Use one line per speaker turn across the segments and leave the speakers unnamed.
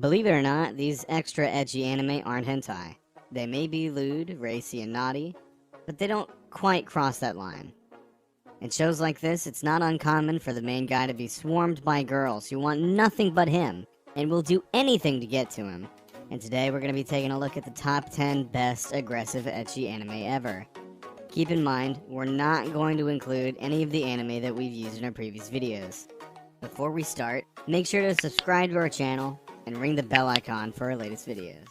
Believe it or not, these extra edgy anime aren't hentai. They may be lewd, racy, and naughty, but they don't quite cross that line. In shows like this, it's not uncommon for the main guy to be swarmed by girls who want nothing but him and will do anything to get to him. And today we're going to be taking a look at the top 10 best aggressive ecchi anime ever. Keep in mind, we're not going to include any of the anime that we've used in our previous videos. Before we start, make sure to subscribe to our channel and ring the bell icon for our latest videos.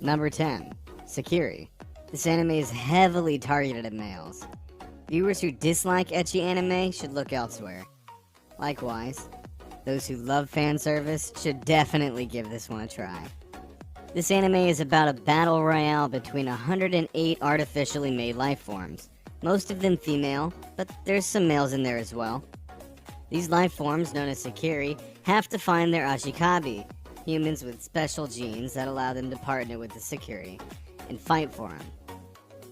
Number 10. Sakiri. This anime is heavily targeted at males. Viewers who dislike ecchi anime should look elsewhere. Likewise, those who love fan service should definitely give this one a try. This anime is about a battle royale between 108 artificially made life forms, most of them female, but there's some males in there as well. These life forms, known as Sakiri, have to find their Ashikabi, humans with special genes that allow them to partner with the Sakiri, and fight for them.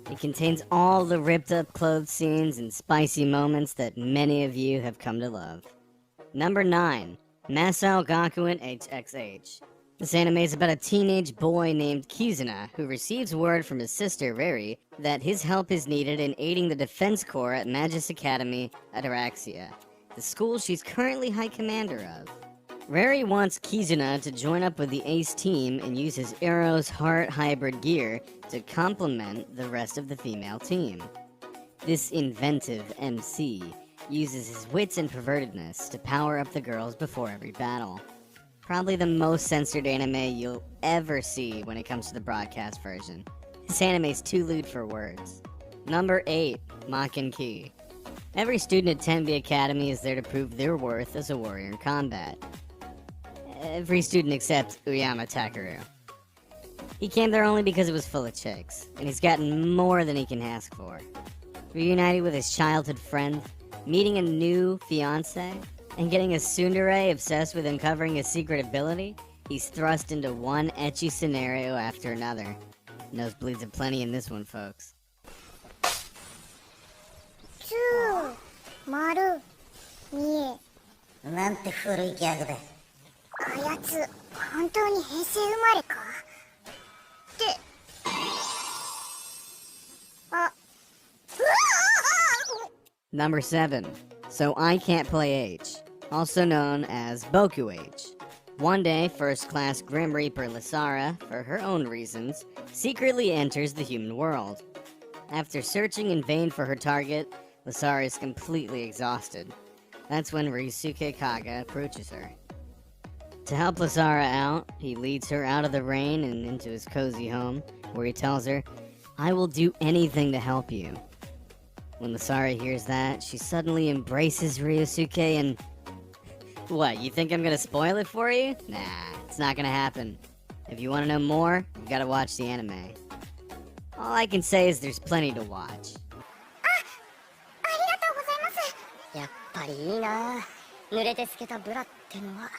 It contains all the ripped up clothes scenes and spicy moments that many of you have come to love. Number 9. Masao Gakuen HXH. This anime is about a teenage boy named Kizuna who receives word from his sister Reri that his help is needed in aiding the defense corps at Magus Academy Ataraxia, the school she's currently high commander of. Reri wants Kizuna to join up with the ace team and use his Arrow's Heart hybrid gear to complement the rest of the female team. This inventive MC uses his wits and pervertedness to power up the girls before every battle. Probably the most censored anime you'll ever see when it comes to the broadcast version. This anime's too lewd for words. Number 8. Makin Ki. Every student at Tenbi Academy is there to prove their worth as a warrior in combat. Every student except Uyama Takaru. He came there only because it was full of chicks, and he's gotten more than he can ask for. Reuniting with his childhood friend, meeting a new fiancé, and getting a tsundere obsessed with uncovering his secret ability, he's thrust into one ecchi scenario after another. Nosebleeds aplenty in this one, folks.
なんて古いギャグだ。あやつ、本当に平成生まれかって。あ、
Number 7. So I Can't Play H, also known as Boku H. One day, first-class Grim Reaper Lasara, for her own reasons, secretly enters the human world. After searching in vain for her target, Lasara is completely exhausted. That's when Ryusuke Kaga approaches her. To help Lasara out, he leads her out of the rain and into his cozy home, where he tells her, "I will do anything to help you." When Lasara hears that, she suddenly embraces Ryusuke and... What, you think I'm gonna spoil it for you? Nah, it's not gonna happen. If you wanna know more, you gotta watch the anime. All I can say is there's plenty to watch.
やっぱりいいな。濡れて透けたブラってのは。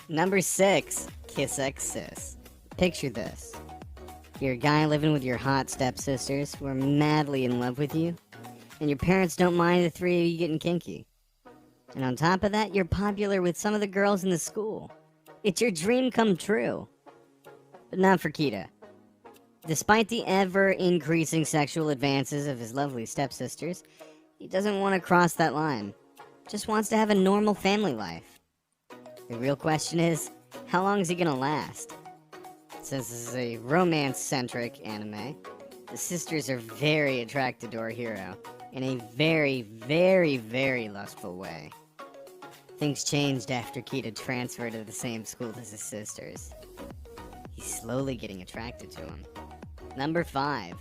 Number 6. Kiss X Sis. Picture this. You're a guy living with your hot stepsisters who are madly in love with you, and your parents don't mind the three of you getting kinky. And on top of that, you're popular with some of the girls in the school. It's your dream come true. But not for Kita. Despite the ever-increasing sexual advances of his lovely stepsisters, he doesn't want to cross that line. Just wants to have a normal family life. The real question is, how long is he gonna last? Since this is a romance-centric anime, the sisters are very attracted to our hero in a very, very, very lustful way. Things changed after Kita transferred to the same school as his sisters. He's slowly getting attracted to him. Number 5.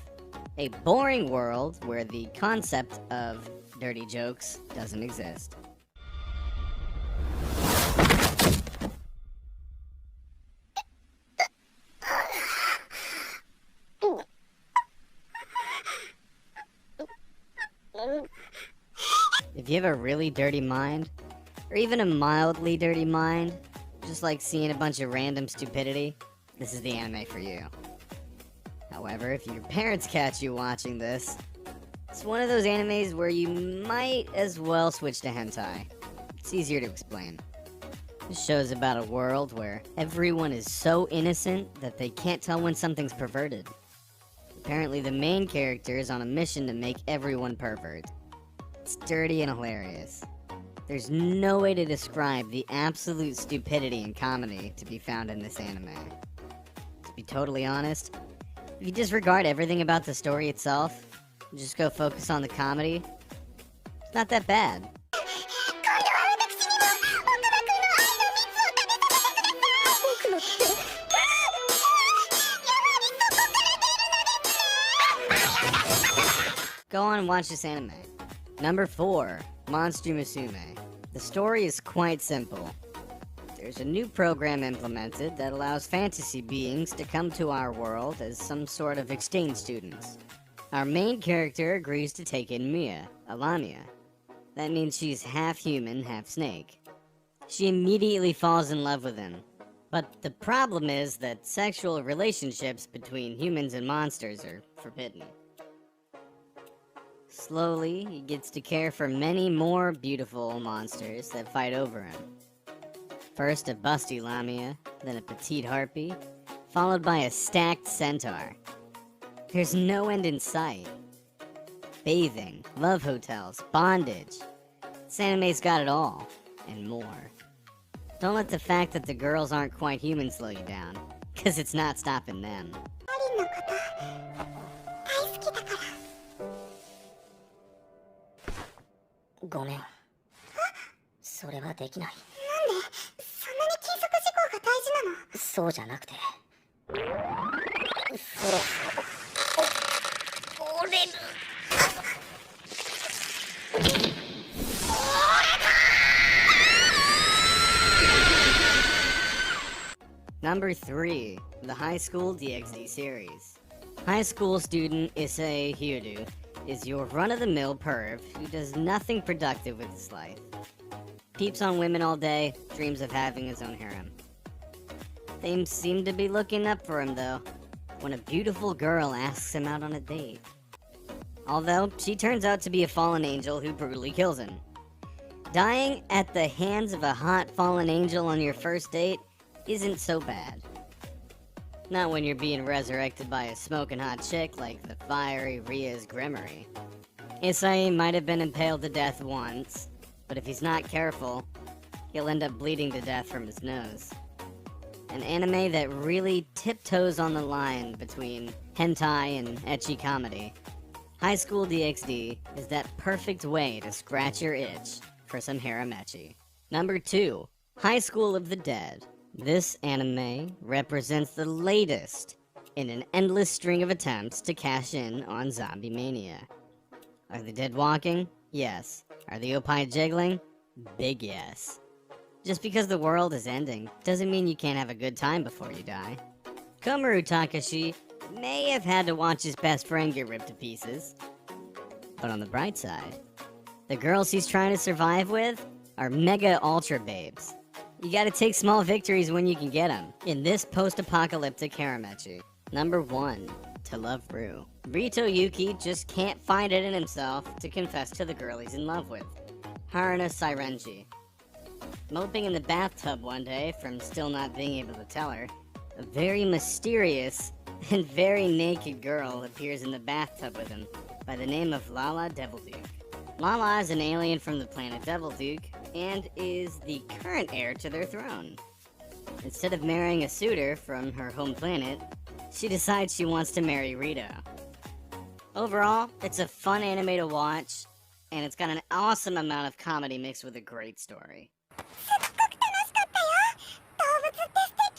A boring world where the concept of dirty jokes doesn't exist. If you have a really dirty mind, or even a mildly dirty mind, just like seeing a bunch of random stupidity, this is the anime for you. However, if your parents catch you watching this, it's one of those animes where you might as well switch to hentai. It's easier to explain. This show's about a world where everyone is so innocent that they can't tell when something's perverted. Apparently the main character is on a mission to make everyone pervert. It's dirty and hilarious. There's no way to describe the absolute stupidity and comedy to be found in this anime. To be totally honest, if you disregard everything about the story itself, and just go focus on the comedy, it's not that bad. Go on and watch this anime. Number 4, Monster Musume. The story is quite simple. There's a new program implemented that allows fantasy beings to come to our world as some sort of exchange students. Our main character agrees to take in Mia, a Lamia. That means she's half human, half snake. She immediately falls in love with him. But the problem is that sexual relationships between humans and monsters are forbidden. Slowly, he gets to care for many more beautiful monsters that fight over him. First a busty Lamia, then a petite harpy, followed by a stacked centaur. There's no end in sight. Bathing, love hotels, bondage. This anime's got it all, and more. Don't let the fact that the girls aren't quite human slow you down, cause it's not stopping them.
ごめん。それはできない。なんでそんなに金属事項が大事なの？そうじゃなくて。そろそろ。折れる。
Number 3, the High School DxD series. High school student Issei Hyudu is your run-of-the-mill perv who does nothing productive with his life. Peeps on women all day, dreams of having his own harem. They seem to be looking up for him though, when a beautiful girl asks him out on a date. Although, she turns out to be a fallen angel who brutally kills him. Dying at the hands of a hot fallen angel on your first date isn't so bad. Not when you're being resurrected by a smoking hot chick like the fiery Ria's Grimory. Issei might have been impaled to death once, but if he's not careful, he'll end up bleeding to death from his nose. An anime that really tiptoes on the line between hentai and ecchi comedy. High School DxD is that perfect way to scratch your itch for some harem ecchi. Number 2, High School of the Dead. This anime represents the latest in an endless string of attempts to cash in on zombie mania. Are the dead walking? Yes. Are the oppai jiggling? Big yes. Just because the world is ending doesn't mean you can't have a good time before you die. Komaru Takashi may have had to watch his best friend get ripped to pieces. But on the bright side, the girls he's trying to survive with are mega ultra babes. You gotta take small victories when you can get them in this post-apocalyptic harem ecchi. Number 1, To Love Ru. Rito Yuki just can't find it in himself to confess to the girl he's in love with, Haruna Sairenji. Moping in the bathtub one day from still not being able to tell her, a very mysterious and very naked girl appears in the bathtub with him by the name of Lala Devilduke. Lala is an alien from the planet Devilduke and is the current heir to their throne. Instead of marrying a suitor from her home planet, she decides she wants to marry Rito. Overall, it's a fun anime to watch, and it's got an awesome amount of comedy mixed with a great story.
すっごく楽しかったよ。動物って素敵。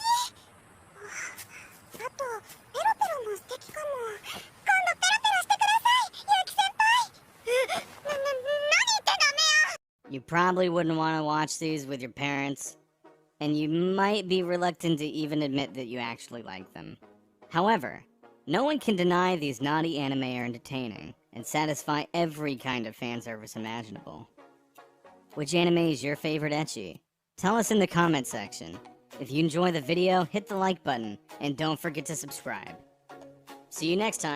あとペロペロも素敵かも。今度ペロペロしてください、ゆうき先輩。何言ってダメよ。
You probably wouldn't want to watch these with your parents, and you might be reluctant to even admit that you actually like them. However, no one can deny these naughty anime are entertaining and satisfy every kind of fan service imaginable. Which anime is your favorite ecchi? Tell us in the comment section. If you enjoy the video, hit the like button, and don't forget to subscribe. See you next time.